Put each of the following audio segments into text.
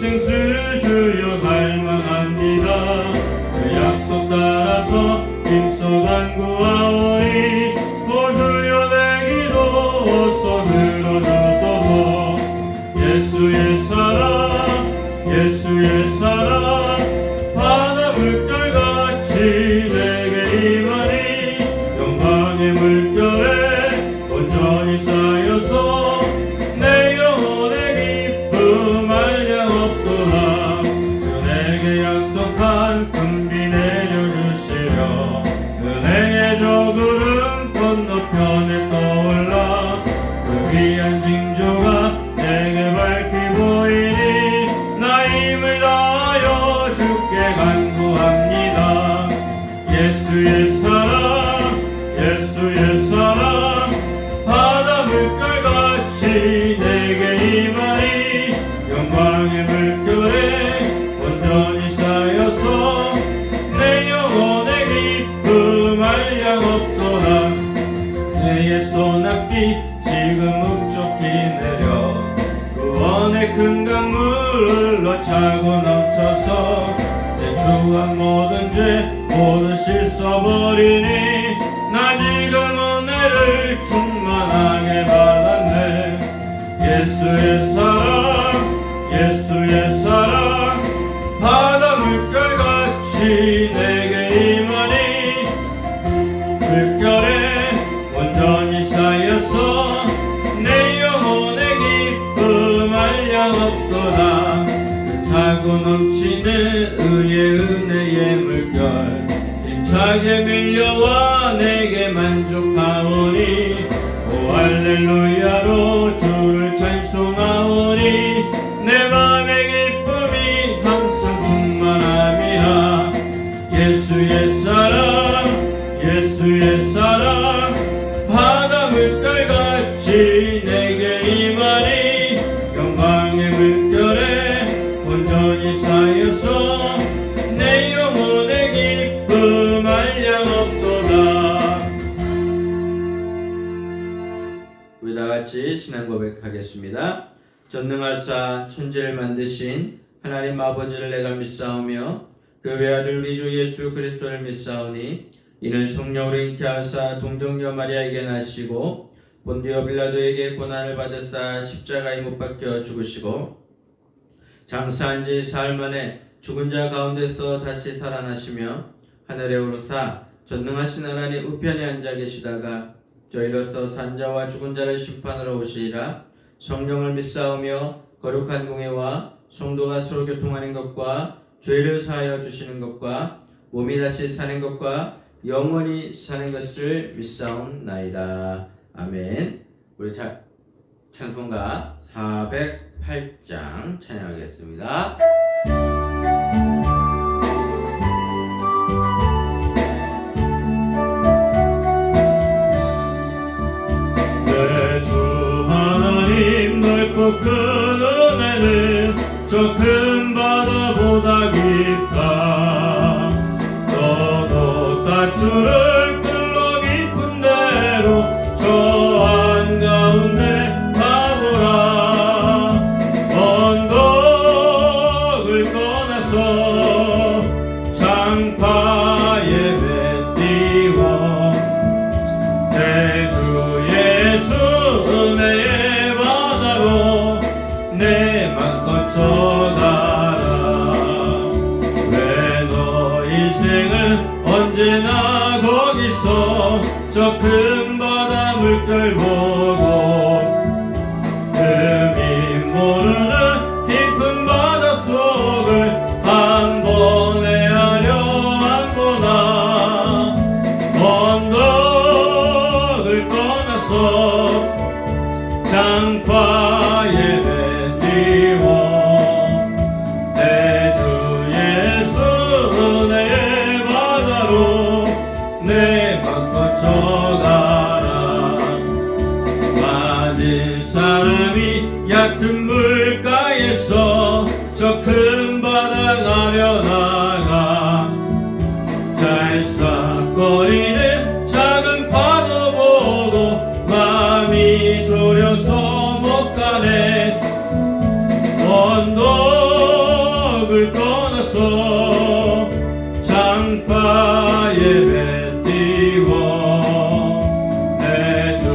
생수 주여 갈망합니다. 그 약속 따라서 힘써 간구하오니 오 주여 내 기도 어서 들어주소서. 예수의 사랑 예수의 사랑 바다 물결같이 내게 임하니 영광의 물결에 온전히 쌓여서 내 영혼의 기쁨 한량없도다. 주 내게 약속한 금비 내려주시려 은혜의 저 구름 건너편에 떠올라 그 귀한 징조가 내게 밝히 보이니 나 힘을 다하여 주께 간구합니다. 예수의 사랑 예수의 사랑 바다 물결같이 내게 임하니 영광의 물결에 온전히 쌓여서 내 영혼의 기쁨 한량없도다. 내 손앞이 지금 흡족히 내려 구원의 큰 강물로 차고 넘쳐서 내 주한 모든 죄 모두 씻어버리니 나 지금 은혜를 충만하게 받았네. 예수의 사랑 예수의 사랑 바다 물결같이 내게 임하니 물결에 온전히 쌓여서 내 영혼의 기쁨 한량없도다. 그 차고 넘치는 의의 은혜의 물결 힘차게 밀려와 내게 만족하오니 오 할렐루야로 주를 찬송하오니 내 맘의 기쁨이 항상 충만함이라. 예수의 사랑 예수의 사랑 바다 물결같이 내게 임하니 영광의 물결에 온전히 쌓여서 내 영혼의 기쁨 한량없도다. 우리 다같이 신앙 고백하겠습니다. 전능하사 천지를 만드신 하나님 아버지를 내가 믿사오며 그 외아들 우리 주 예수 그리스도를 믿사오니 이는 성령으로 잉태하사 동정녀 마리아에게 나시고 본디오 빌라도에게 고난을 받으사 십자가에 못 박혀 죽으시고 장사한 지 사흘 만에 죽은 자 가운데서 다시 살아나시며 하늘에 오르사 전능하신 하나님 우편에 앉아 계시다가 저희로서 산자와 죽은 자를 심판하러 오시리라. 성령을 믿사오며 거룩한 공회와 성도가 서로 교통하는 것과 죄를 사하여 주시는 것과 몸이 다시 사는 것과 영원히 사는 것을 믿사옵나이다. 아멘. 우리 찬송가 408장 찬양하겠습니다. 내 주 하나님 넓고 큰 은혜는 저 큰 바다보다 깊다. 너도 다투를 끌러 깊은 대로 저 한가운데 가보라. 언덕을 떠나서 장파에 배 띄워 내 주 예수 은혜의 바다로 내 맘 거쳐가라. 왜 너 인생은 언제나 거기서 저 큰 바다 물결 보고 흠이 모르는 깊은 바다 속을 한 번에 하려 안 보나. 언덕을 떠나서 장파에 배 띄워 내 주 예수 은혜의 바다로 내 맘 거쳐가라. 많은 사람이 얕은 물가에서 저 큰 바다 나려나가 짤싹거리는 작은 파도 보고 마음이 졸여서 못 가네. 언덕을 언덕을 떠나서 장파 예배 띄워 내 주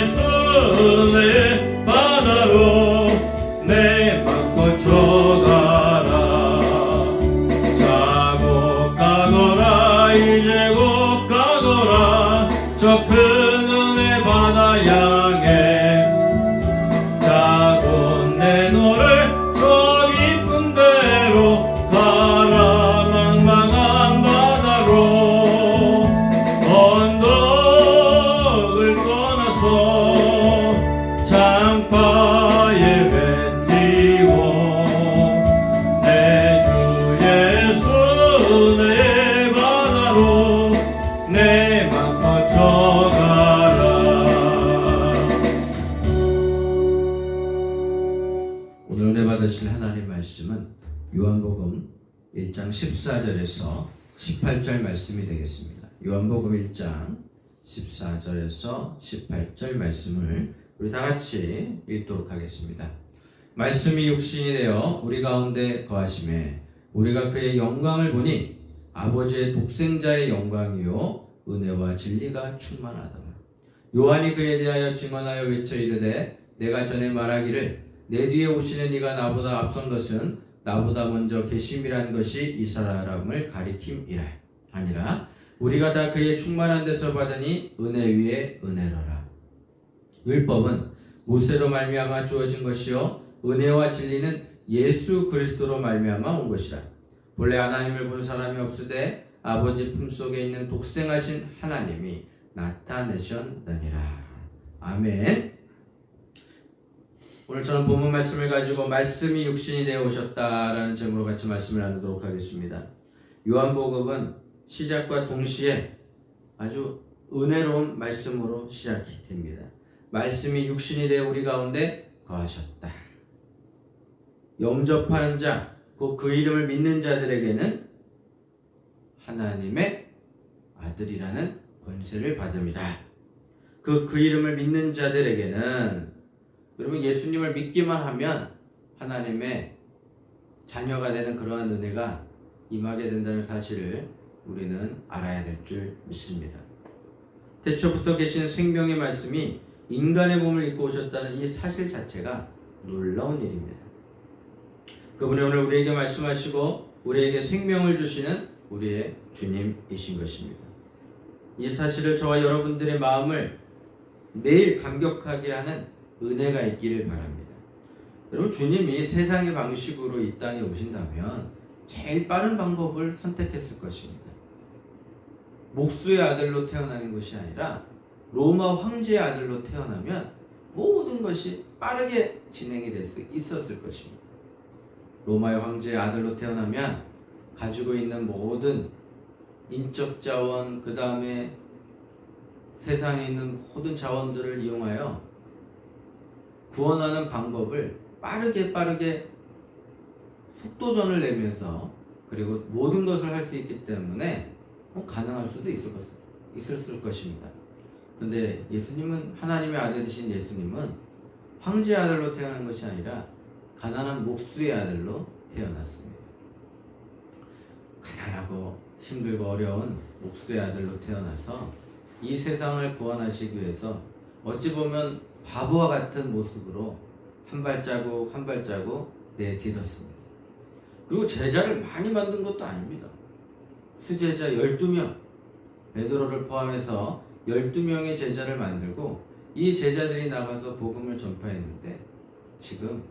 예수의 바다로 내 맘 뻗쳐가라. 자고 가거라 이제 곧 가거라 저 큰 은혜 바다 향해. 자고 내 너를 저 깊은 데로 가라. 망망한 바다로 언덕을 떠나서 장파 예배 띄워 내 주 예수 내 바다로 내 맘 뻗쳐가라. 오늘 은혜 받으실 하나님 말씀은 요한복음 1장 14절에서 18절 말씀이 되겠습니다. 요한복음 1장 14절에서 18절 말씀을 우리 다 같이 읽도록 하겠습니다. 말씀이 육신이 되어 우리 가운데 거하심에 우리가 그의 영광을 보니 아버지의 독생자의 영광이요 은혜와 진리가 충만하더라. 요한이 그에 대하여 증언하여 외쳐 이르되 내가 전에 말하기를 내 뒤에 오시는 이가 나보다 앞선 것은 나보다 먼저 계심이란 것이 이 사람을 가리킴이라 아니라 우리가 다 그의 충만한 데서 받으니 은혜 위에 은혜로라. 율법은 모세로 말미암아 주어진 것이요 은혜와 진리는 예수 그리스도로 말미암아 온 것이라. 본래 하나님을 본 사람이 없으되 아버지 품속에 있는 독생하신 하나님이 나타내셨느니라. 아멘. 오늘 저는 본문 말씀을 가지고 말씀이 육신이 되어 오셨다라는 제목으로 같이 말씀을 나누도록 하겠습니다. 요한복음은 시작과 동시에 아주 은혜로운 말씀으로 시작이 됩니다. 말씀이 육신이 되어 우리 가운데 거하셨다. 영접하는 자, 곧 그 이름을 믿는 자들에게는 하나님의 아들이라는 권세를 받음이라. 그 이름을 믿는 자들에게는 여러분 예수님을 믿기만 하면 하나님의 자녀가 되는 그러한 은혜가 임하게 된다는 사실을 우리는 알아야 될 줄 믿습니다. 태초부터 계신 생명의 말씀이 인간의 몸을 입고 오셨다는 이 사실 자체가 놀라운 일입니다. 그분이 오늘 우리에게 말씀하시고 우리에게 생명을 주시는 우리의 주님이신 것입니다. 이 사실을 저와 여러분들의 마음을 매일 감격하게 하는 은혜가 있기를 바랍니다. 여러분 주님이 세상의 방식으로 이 땅에 오신다면 제일 빠른 방법을 선택했을 것입니다. 목수의 아들로 태어나는 것이 아니라 로마 황제의 아들로 태어나면 모든 것이 빠르게 진행이 될 수 있었을 것입니다. 로마의 황제의 아들로 태어나면 가지고 있는 모든 인적 자원, 그 다음에 세상에 있는 모든 자원들을 이용하여 구원하는 방법을 빠르게 속도전을 내면서 그리고 모든 것을 할 수 있기 때문에 가능할 수도 있을 것입니다. 근데 예수님은 하나님의 아들이신 예수님은 황제의 아들로 태어난 것이 아니라 가난한 목수의 아들로 태어났습니다. 가난하고 힘들고 어려운 목수의 아들로 태어나서 이 세상을 구원하시기 위해서 어찌 보면 바보와 같은 모습으로 한 발자국 한 발자국 내딛었습니다. 그리고 제자를 많이 만든 것도 아닙니다. 수제자 12명, 베드로를 포함해서 12명의 제자를 만들고 이 제자들이 나가서 복음을 전파했는데 지금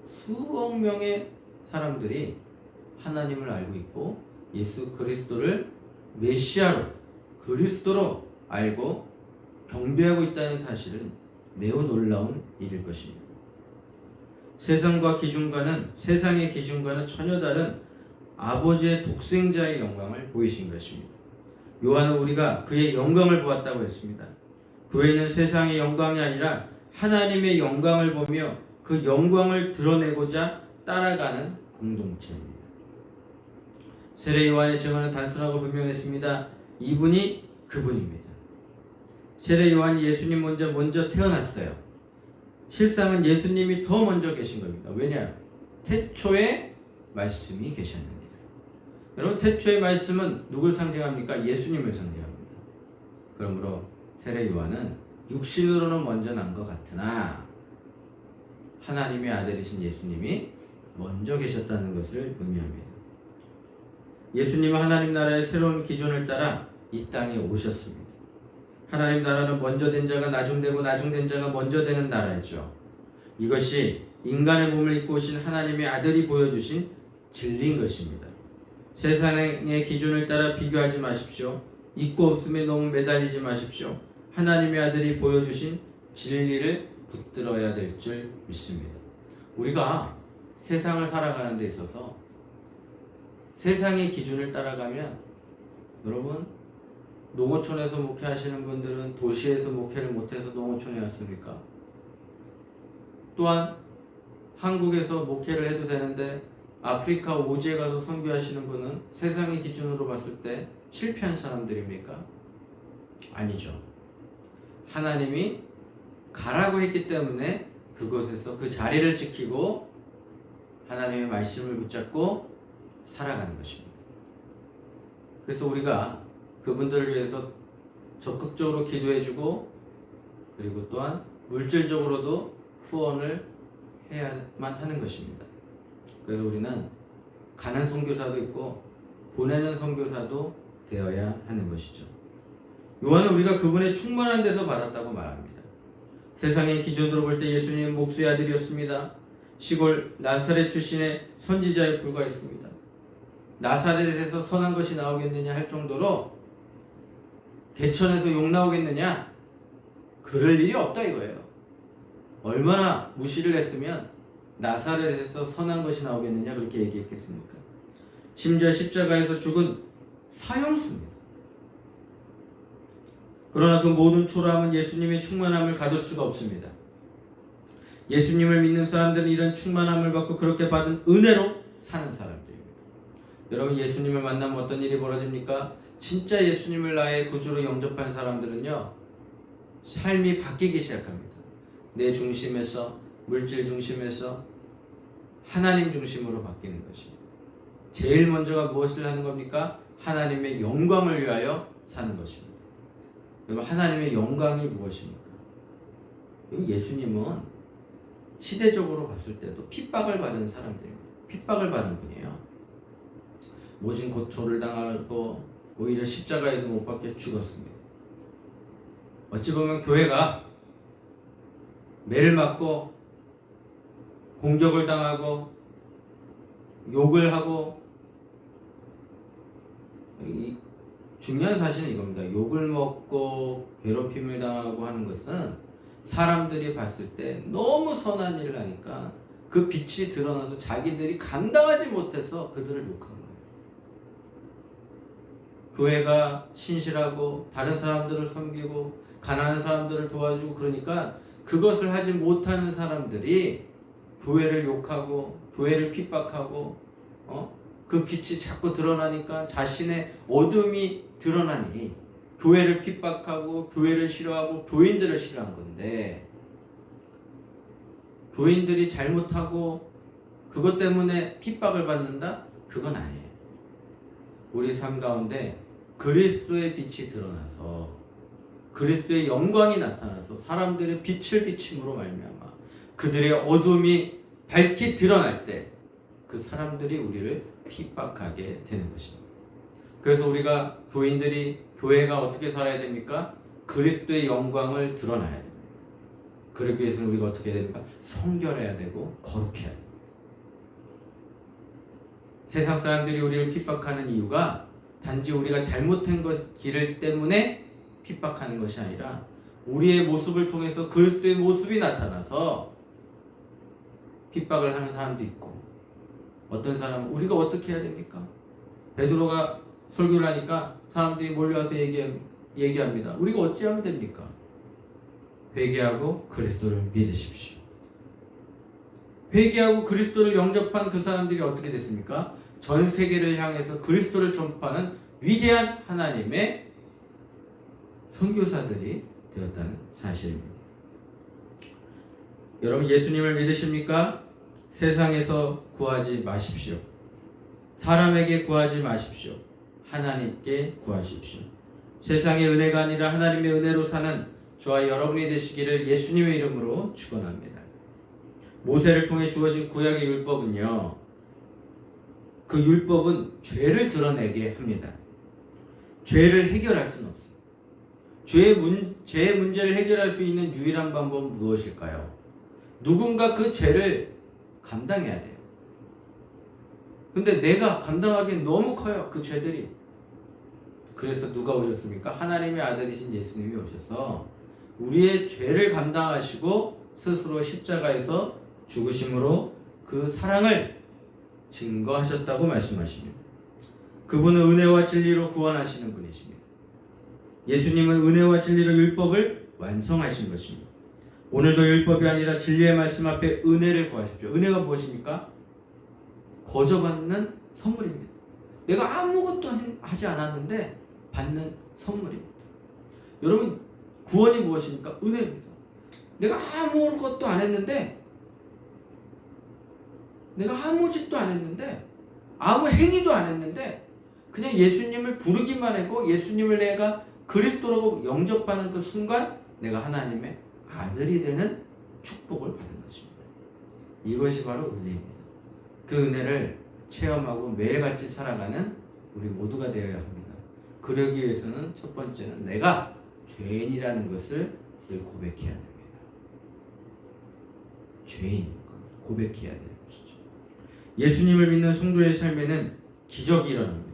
수억 명의 사람들이 하나님을 알고 있고 예수 그리스도를 메시아로 그리스도로 알고 경배하고 있다는 사실은 매우 놀라운 일일 것입니다. 세상의 기준과는 전혀 다른 아버지의 독생자의 영광을 보이신 것입니다. 요한은 우리가 그의 영광을 보았다고 했습니다. 그 외에는 세상의 영광이 아니라 하나님의 영광을 보며 그 영광을 드러내고자 따라가는 공동체입니다. 세례 요한의 증언은 단순하고 분명했습니다. 이분이 그분입니다. 세례 요한이 예수님 먼저 태어났어요. 실상은 예수님이 더 먼저 계신 겁니다. 왜냐? 태초에 말씀이 계셨느니라. 여러분, 태초의 말씀은 누굴 상징합니까? 예수님을 상징합니다. 그러므로 세례 요한은 육신으로는 먼저 난 것 같으나 하나님의 아들이신 예수님이 먼저 계셨다는 것을 의미합니다. 예수님은 하나님 나라의 새로운 기준을 따라 이 땅에 오셨습니다. 하나님 나라는 먼저 된 자가 나중되고 나중된 자가 먼저 되는 나라이죠. 이것이 인간의 몸을 입고 오신 하나님의 아들이 보여주신 진리인 것입니다. 세상의 기준을 따라 비교하지 마십시오. 있고 없음에 너무 매달리지 마십시오. 하나님의 아들이 보여주신 진리를 붙들어야 될 줄 믿습니다. 우리가 세상을 살아가는 데 있어서 세상의 기준을 따라가면, 여러분, 농어촌에서 목회하시는 분들은 도시에서 목회를 못해서 농어촌에 왔습니까? 또한 한국에서 목회를 해도 되는데 아프리카 오지에 가서 선교하시는 분은 세상의 기준으로 봤을 때 실패한 사람들입니까? 아니죠. 하나님이 가라고 했기 때문에 그곳에서 그 자리를 지키고 하나님의 말씀을 붙잡고 살아가는 것입니다. 그래서 우리가 그분들을 위해서 적극적으로 기도해주고, 그리고 또한 물질적으로도 후원을 해야만 하는 것입니다. 그래서 우리는 가는 선교사도 있고 보내는 선교사도 되어야 하는 것이죠. 요한은 우리가 그분의 충만한 데서 받았다고 말합니다. 세상의 기준으로 볼 때 예수님은 목수의 아들이었습니다. 시골 나사렛 출신의 선지자에 불과했습니다. 나사렛에서 선한 것이 나오겠느냐 할 정도로, 개천에서 욕 나오겠느냐, 그럴 일이 없다 이거예요. 얼마나 무시를 했으면 나사렛에서 선한 것이 나오겠느냐 그렇게 얘기했겠습니까? 심지어 십자가에서 죽은 사형수입니다. 그러나 그 모든 초라함은 예수님의 충만함을 가둘 수가 없습니다. 예수님을 믿는 사람들은 이런 충만함을 받고 그렇게 받은 은혜로 사는 사람들입니다. 여러분, 예수님을 만나면 어떤 일이 벌어집니까? 진짜 예수님을 나의 구주로 영접한 사람들은요, 삶이 바뀌기 시작합니다. 내 중심에서, 물질 중심에서 하나님 중심으로 바뀌는 것입니다. 제일 먼저가 무엇을 하는 겁니까? 하나님의 영광을 위하여 사는 것입니다. 여러분, 하나님의 영광이 무엇입니까? 예수님은 시대적으로 봤을 때도 핍박을 받은 사람들입니다. 핍박을 받은 분이에요. 모진 고초를 당하고 오히려 십자가에서 못 박혀 죽었습니다. 어찌 보면 교회가 매를 맞고 공격을 당하고 욕을 하고, 중요한 사실은 이겁니다. 욕을 먹고 괴롭힘을 당하고 하는 것은 사람들이 봤을 때 너무 선한 일을 하니까 그 빛이 드러나서 자기들이 감당하지 못해서 그들을 욕한 거예요. 교회가 신실하고 다른 사람들을 섬기고 가난한 사람들을 도와주고 그러니까 그것을 하지 못하는 사람들이 교회를 욕하고 교회를 핍박하고, 그 빛이 자꾸 드러나니까 자신의 어둠이 드러나니 교회를 핍박하고 교회를 싫어하고 교인들을 싫어한 건데, 교인들이 잘못하고 그것 때문에 핍박을 받는다? 그건 아니에요. 우리 삶 가운데 그리스도의 빛이 드러나서 그리스도의 영광이 나타나서 사람들의 빛을 비침으로 말미암아 그들의 어둠이 밝히 드러날 때 그 사람들이 우리를 핍박하게 되는 것입니다. 그래서 우리가 교인들이, 교회가 어떻게 살아야 됩니까? 그리스도의 영광을 드러나야 됩니다. 그러기 위해서는 우리가 어떻게 해야 됩니까? 성결해야 되고 거룩해야 됩니다. 세상 사람들이 우리를 핍박하는 이유가 단지 우리가 잘못한 길을 때문에 핍박하는 것이 아니라 우리의 모습을 통해서 그리스도의 모습이 나타나서 핍박을 하는 사람도 있고, 어떤 사람은 우리가 어떻게 해야 됩니까? 베드로가 설교를 하니까 사람들이 몰려와서 얘기합니다. 우리가 어찌하면 됩니까? 회개하고 그리스도를 믿으십시오. 회개하고 그리스도를 영접한 그 사람들이 어떻게 됐습니까? 전 세계를 향해서 그리스도를 전파하는 위대한 하나님의 선교사들이 되었다는 사실입니다. 여러분, 예수님을 믿으십니까? 세상에서 구하지 마십시오. 사람에게 구하지 마십시오. 하나님께 구하십시오. 세상의 은혜가 아니라 하나님의 은혜로 사는 저와 여러분이 되시기를 예수님의 이름으로 축원합니다. 모세를 통해 주어진 구약의 율법은요, 그 율법은 죄를 드러내게 합니다. 죄를 해결할 수는 없어요. 죄의 문제를 해결할 수 있는 유일한 방법은 무엇일까요? 누군가 그 죄를 감당해야 돼요. 근데 내가 감당하기엔 너무 커요, 그 죄들이. 그래서 누가 오셨습니까? 하나님의 아들이신 예수님이 오셔서 우리의 죄를 감당하시고 스스로 십자가에서 죽으심으로 그 사랑을 증거하셨다고 말씀하십니다. 그분은 은혜와 진리로 구원하시는 분이십니다. 예수님은 은혜와 진리로 율법을 완성하신 것입니다. 오늘도 율법이 아니라 진리의 말씀 앞에 은혜를 구하십시오. 은혜가 무엇입니까? 거저받는 선물입니다. 내가 아무것도 하지 않았는데 받는 선물입니다. 여러분, 구원이 무엇입니까? 은혜입니다. 내가 아무것도 안 했는데, 내가 아무 짓도 안 했는데, 아무 행위도 안 했는데, 그냥 예수님을 부르기만 했고 예수님을 내가 그리스도라고 영접하는 그 순간 내가 하나님의 아들이 되는 축복을 받은 것입니다. 이것이 바로 은혜입니다. 그 은혜를 체험하고 매일같이 살아가는 우리 모두가 되어야 합니다. 그러기 위해서는 첫 번째는 내가 죄인이라는 것을 늘 고백해야 됩니다. 죄인 고백해야 되는 것이죠. 예수님을 믿는 성도의 삶에는 기적이 일어납니다.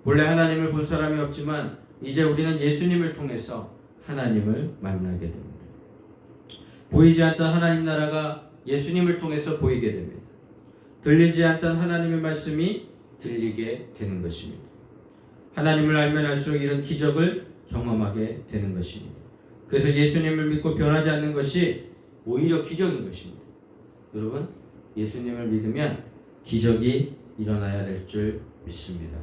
본래 하나님을 본 사람이 없지만 이제 우리는 예수님을 통해서 하나님을 만나게 됩니다. 보이지 않던 하나님 나라가 예수님을 통해서 보이게 됩니다. 들리지 않던 하나님의 말씀이 들리게 되는 것입니다. 하나님을 알면 알수록 이런 기적을 경험하게 되는 것입니다. 그래서 예수님을 믿고 변하지 않는 것이 오히려 기적인 것입니다. 여러분, 예수님을 믿으면 기적이 일어나야 될 줄 믿습니다.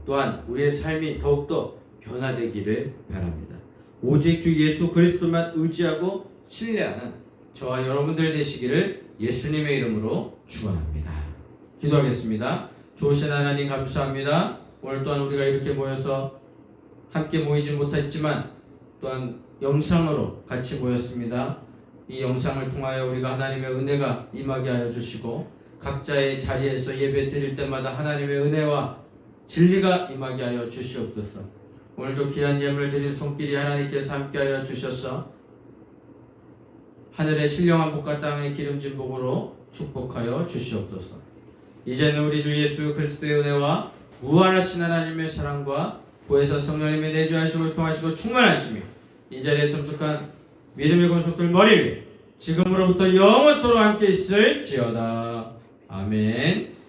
또한 우리의 삶이 더욱더 변화되기를 바랍니다. 오직 주 예수 그리스도만 의지하고 신뢰하는 저와 여러분들 되시기를 예수님의 이름으로 축원합니다. 기도하겠습니다. 좋으신 하나님 감사합니다. 오늘 또한 우리가 이렇게 모여서 함께 모이지 못했지만 또한 영상으로 같이 모였습니다. 이 영상을 통하여 우리가 하나님의 은혜가 임하게 하여 주시고 각자의 자리에서 예배 드릴 때마다 하나님의 은혜와 진리가 임하게 하여 주시옵소서. 오늘도 귀한 예물을 드린 손길이 하나님께서 함께하여 주셔서 하늘의 신령한 복과 땅의 기름진 복으로 축복하여 주시옵소서. 이제는 우리 주 예수 그리스도의 은혜와 무한하신 하나님의 사랑과 보혜사 성령님의 내주하시고 통하시고 충만하시며 이 자리에 참석한 믿음의 권속들 머리 위에 지금으로부터 영원토록 함께 있을지어다. 아멘.